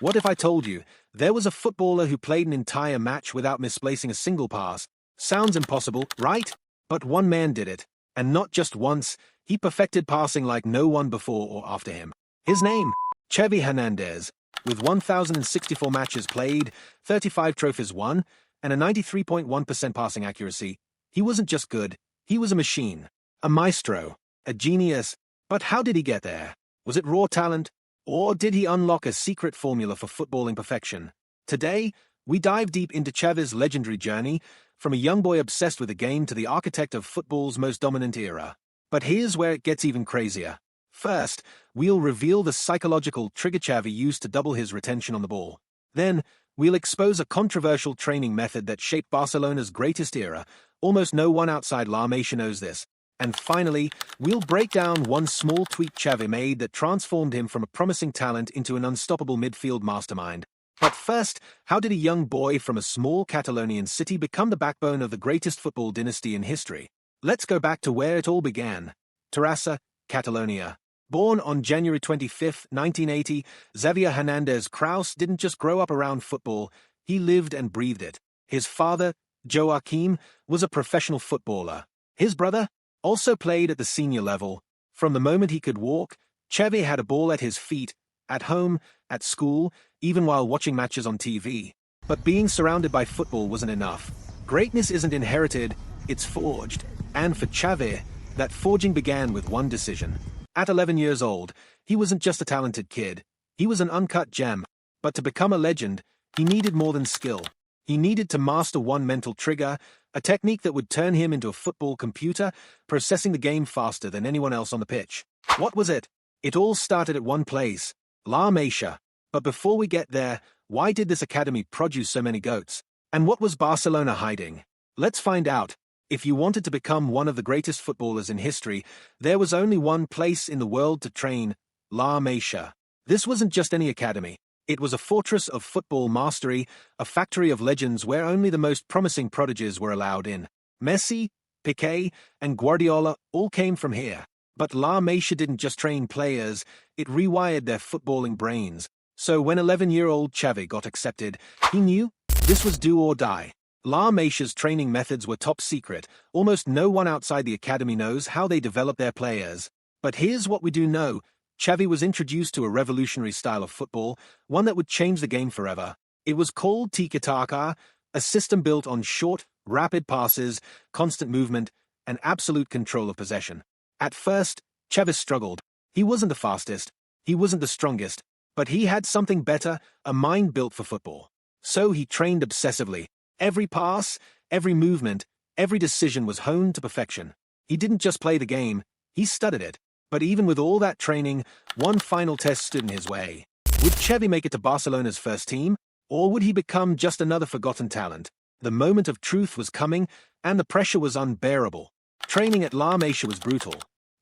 What if I told you there was a footballer who played an entire match without misplacing a single pass? Sounds impossible, right? But one man did it. And not just once, he perfected passing like no one before or after him. His name? Xavi Hernandez. With 1,064 matches played, 35 trophies won, and a 93.1% passing accuracy, he wasn't just good, he was a machine. A maestro. A genius. But how did he get there? Was it raw talent? Or did he unlock a secret formula for footballing perfection? Today, we dive deep into Xavi's legendary journey, from a young boy obsessed with the game to the architect of football's most dominant era. But here's where it gets even crazier. First, we'll reveal the psychological trigger Xavi used to double his retention on the ball. Then, we'll expose a controversial training method that shaped Barcelona's greatest era. Almost no one outside La Masia knows this. And finally, we'll break down one small tweak Xavi made that transformed him from a promising talent into an unstoppable midfield mastermind. But first, how did a young boy from a small Catalonian city become the backbone of the greatest football dynasty in history? Let's go back to where it all began. Terrassa, Catalonia. Born on January 25, 1980, Xavi Hernandez Kraus didn't just grow up around football, he lived and breathed it. His father, Joaquim, was a professional footballer. His brother also played at the senior level. From the moment he could walk, Xavi had a ball at his feet, at home, at school, even while watching matches on TV. But being surrounded by football wasn't enough. Greatness isn't inherited, it's forged. And for Xavi, that forging began with one decision. At 11 years old, he wasn't just a talented kid, he was an uncut gem. But to become a legend, he needed more than skill. He needed to master one mental trigger, a technique that would turn him into a football computer, processing the game faster than anyone else on the pitch. What was it? It all started at one place, La Masia. But before we get there, why did this academy produce so many GOATs? And what was Barcelona hiding? Let's find out. If you wanted to become one of the greatest footballers in history, there was only one place in the world to train, La Masia. This wasn't just any academy. It was a fortress of football mastery, a factory of legends where only the most promising prodigies were allowed in. Messi, Piqué, and Guardiola all came from here. But La Masia didn't just train players, it rewired their footballing brains. So when 11-year-old Xavi got accepted, he knew this was do or die. La Masia's training methods were top secret. Almost no one outside the academy knows how they develop their players. But here's what we do know. Xavi was introduced to a revolutionary style of football, one that would change the game forever. It was called tiki-taka, a system built on short, rapid passes, constant movement, and absolute control of possession. At first, Xavi struggled. He wasn't the fastest, he wasn't the strongest, but he had something better, a mind built for football. So he trained obsessively. Every pass, every movement, every decision was honed to perfection. He didn't just play the game, he studied it. But even with all that training, one final test stood in his way. Would Xavi make it to Barcelona's first team, or would he become just another forgotten talent? The moment of truth was coming, and the pressure was unbearable. Training at La Masia was brutal.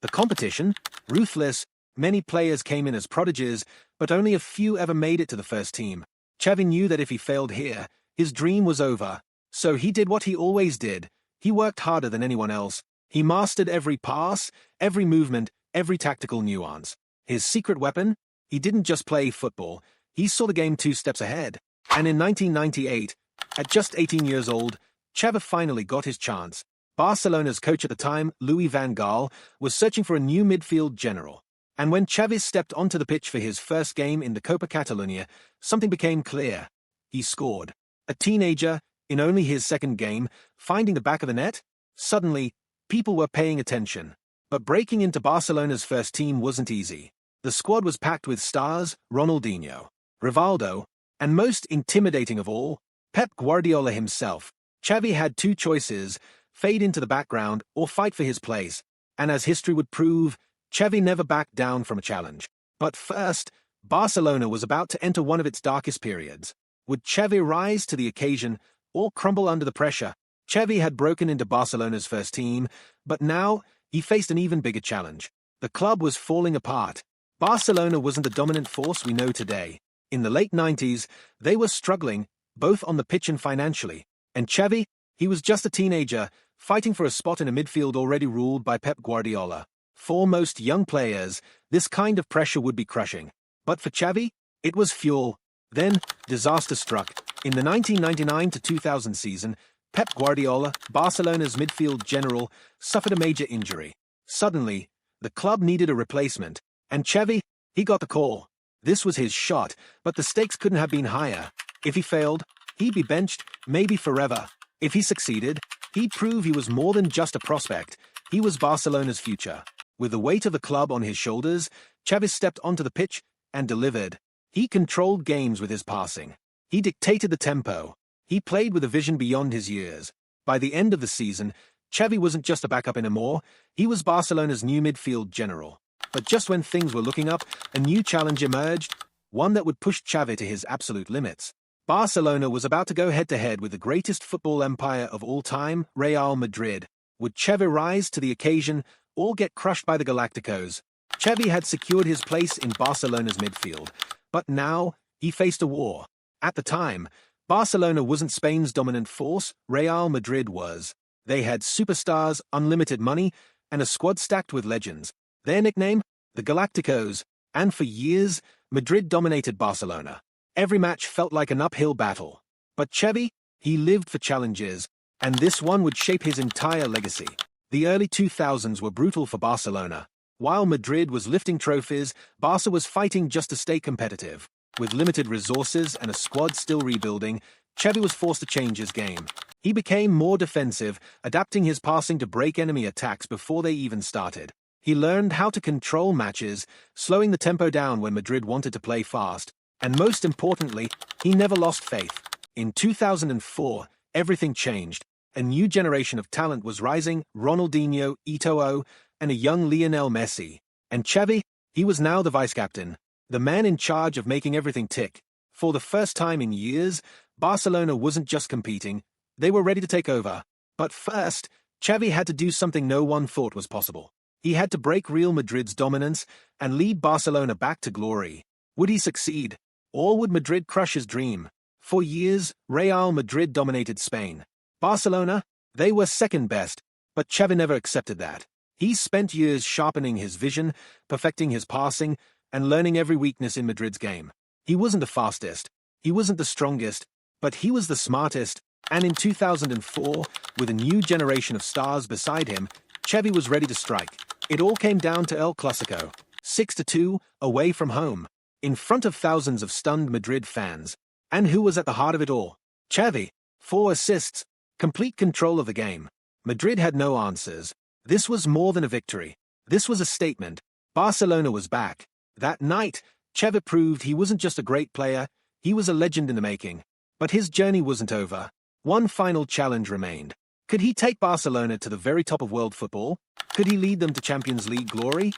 The competition, ruthless. Many players came in as prodigies, but only a few ever made it to the first team. Xavi knew that if he failed here, his dream was over. So he did what he always did. He worked harder than anyone else. He mastered every pass, every movement, every tactical nuance. His secret weapon? He didn't just play football, he saw the game 2 steps ahead. And in 1998, at just 18 years old, Xavi finally got his chance. Barcelona's coach at the time, Louis van Gaal, was searching for a new midfield general. And when Xavi stepped onto the pitch for his first game in the Copa Catalunya, something became clear. He scored. A teenager, in only his second game, finding the back of the net? Suddenly, people were paying attention. But breaking into Barcelona's first team wasn't easy. The squad was packed with stars, Ronaldinho, Rivaldo, and most intimidating of all, Pep Guardiola himself. Xavi had two choices, fade into the background or fight for his place. And as history would prove, Xavi never backed down from a challenge. But first, Barcelona was about to enter one of its darkest periods. Would Xavi rise to the occasion or crumble under the pressure? Xavi had broken into Barcelona's first team, but now he faced an even bigger challenge. The club was falling apart. Barcelona wasn't the dominant force we know today. In the late 90s, they were struggling, both on the pitch and financially. And Xavi, he was just a teenager, fighting for a spot in a midfield already ruled by Pep Guardiola. For most young players, this kind of pressure would be crushing. But for Xavi, it was fuel. Then, disaster struck. In the 1999-2000 season, Pep Guardiola, Barcelona's midfield general, suffered a major injury. Suddenly, the club needed a replacement, and Xavi, he got the call. This was his shot, but the stakes couldn't have been higher. If he failed, he'd be benched, maybe forever. If he succeeded, he'd prove he was more than just a prospect. He was Barcelona's future. With the weight of the club on his shoulders, Xavi stepped onto the pitch and delivered. He controlled games with his passing. He dictated the tempo. He played with a vision beyond his years. By the end of the season, Xavi wasn't just a backup anymore, he was Barcelona's new midfield general. But just when things were looking up, a new challenge emerged, one that would push Xavi to his absolute limits. Barcelona was about to go head-to-head with the greatest football empire of all time, Real Madrid. Would Xavi rise to the occasion or get crushed by the Galacticos? Xavi had secured his place in Barcelona's midfield, but now he faced a war. At the time, Barcelona wasn't Spain's dominant force, Real Madrid was. They had superstars, unlimited money, and a squad stacked with legends. Their nickname? The Galacticos. And for years, Madrid dominated Barcelona. Every match felt like an uphill battle. But Xavi, he lived for challenges, and this one would shape his entire legacy. The early 2000s were brutal for Barcelona. While Madrid was lifting trophies, Barca was fighting just to stay competitive. With limited resources and a squad still rebuilding, Xavi was forced to change his game. He became more defensive, adapting his passing to break enemy attacks before they even started. He learned how to control matches, slowing the tempo down when Madrid wanted to play fast. And most importantly, he never lost faith. In 2004, everything changed. A new generation of talent was rising, Ronaldinho, Eto'o, and a young Lionel Messi. And Xavi, he was now the vice-captain, the man in charge of making everything tick. For the first time in years, Barcelona wasn't just competing, they were ready to take over. But first, Xavi had to do something no one thought was possible. He had to break Real Madrid's dominance and lead Barcelona back to glory. Would he succeed? Or would Madrid crush his dream? For years, Real Madrid dominated Spain. Barcelona, they were second best, but Xavi never accepted that. He spent years sharpening his vision, perfecting his passing, and learning every weakness in Madrid's game. He wasn't the fastest, he wasn't the strongest, but he was the smartest, and in 2004, with a new generation of stars beside him, Xavi was ready to strike. It all came down to El Clasico, 6-2, away from home, in front of thousands of stunned Madrid fans. And who was at the heart of it all? Xavi. 4 assists, complete control of the game. Madrid had no answers. This was more than a victory. This was a statement. Barcelona was back. That night, Xavi proved he wasn't just a great player, he was a legend in the making. But his journey wasn't over. One final challenge remained. Could he take Barcelona to the very top of world football? Could he lead them to Champions League glory?